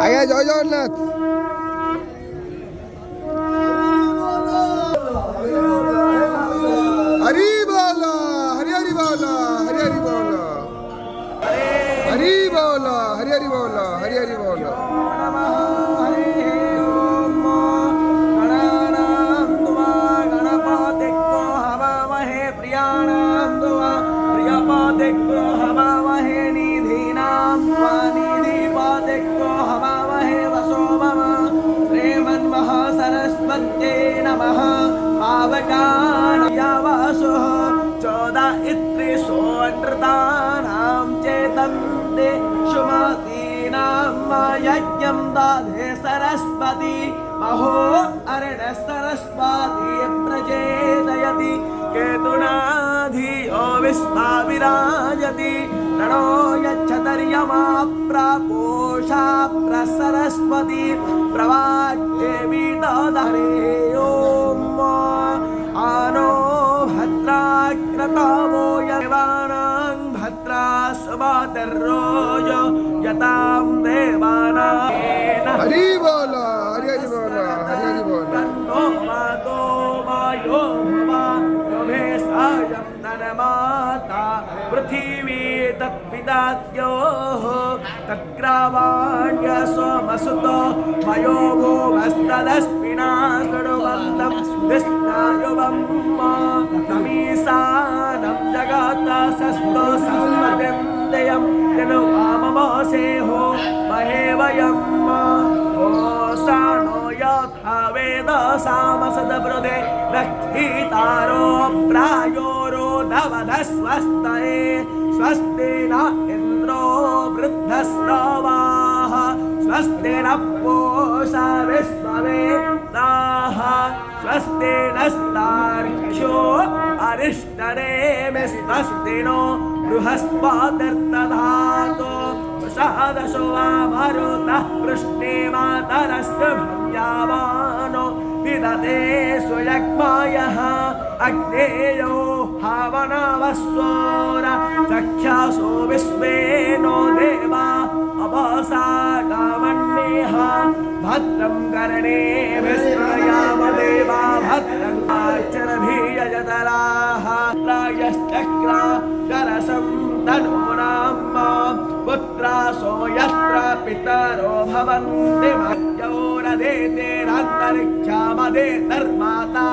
আগে জয় জগন্নাথ। হরি বল, হরি হরি বল, হরি হরি বল, হরি বল, হরি হরি বল, হরি হরি বল। सरस्वत्यै नमः पावकानयावासो चोदा इत्रिषो नृतानां चेतन्ते शुमादीनां यज्ञं दाधे सरस्वती महो अरण सरस्वती प्रचेदयति केतुनाधियो विश्वा विराजति रणो यच्छतर्यमा प्रापोषा प्रसरस्वती प्रवाग्देवी दधरे ओम आनो भद्राक्रतवो यवानां भद्रा सुबातर्रोज यतां देवानां हरि बोल, हरि हरि बोल, हरि हरि बोल। तन्नो मातो वायो भवा योमे सायं धनमाता पृथिवी तत्पिदात्योः तत्ग्रावाण्य सोमसुतो मयो भूमस्तदस्मिना सुडुवन्तं विस्नायुवं तमीसानं जगतसस्तो संस्मृतिं दयं यनुवाममोसेहो महे वयं ओसानो यथा वेद सामसदवृदे रक्षितारो प्रायोरो नवधस्वस्तये स्वस्ति न इन्द्रो वृद्धस्रवाः स्वस्ति न पूषा विश्ववेदाः स्वस्ति नस्तार्क्ष्यो अरिष्टनेमिस्वस्ति नो बृहस्पतिर्दधातु प्रसादशो वा मरुतः पृष्णे मातरस्य भ्यावानो विदते सुयग्मायः अग्नेयो हावनवस्वोर चक्षासो विश्वेनो देवा अवसागामन्येह भद्रं कर्णे विस्मयाम देवा भद्रं आचरभीयजतराः रायश्चक्रा करसं तनूनां पुत्रासो यत्र पितरो भवन्ति मह्योरदेतेरन्तरिक्षामदे धर्माता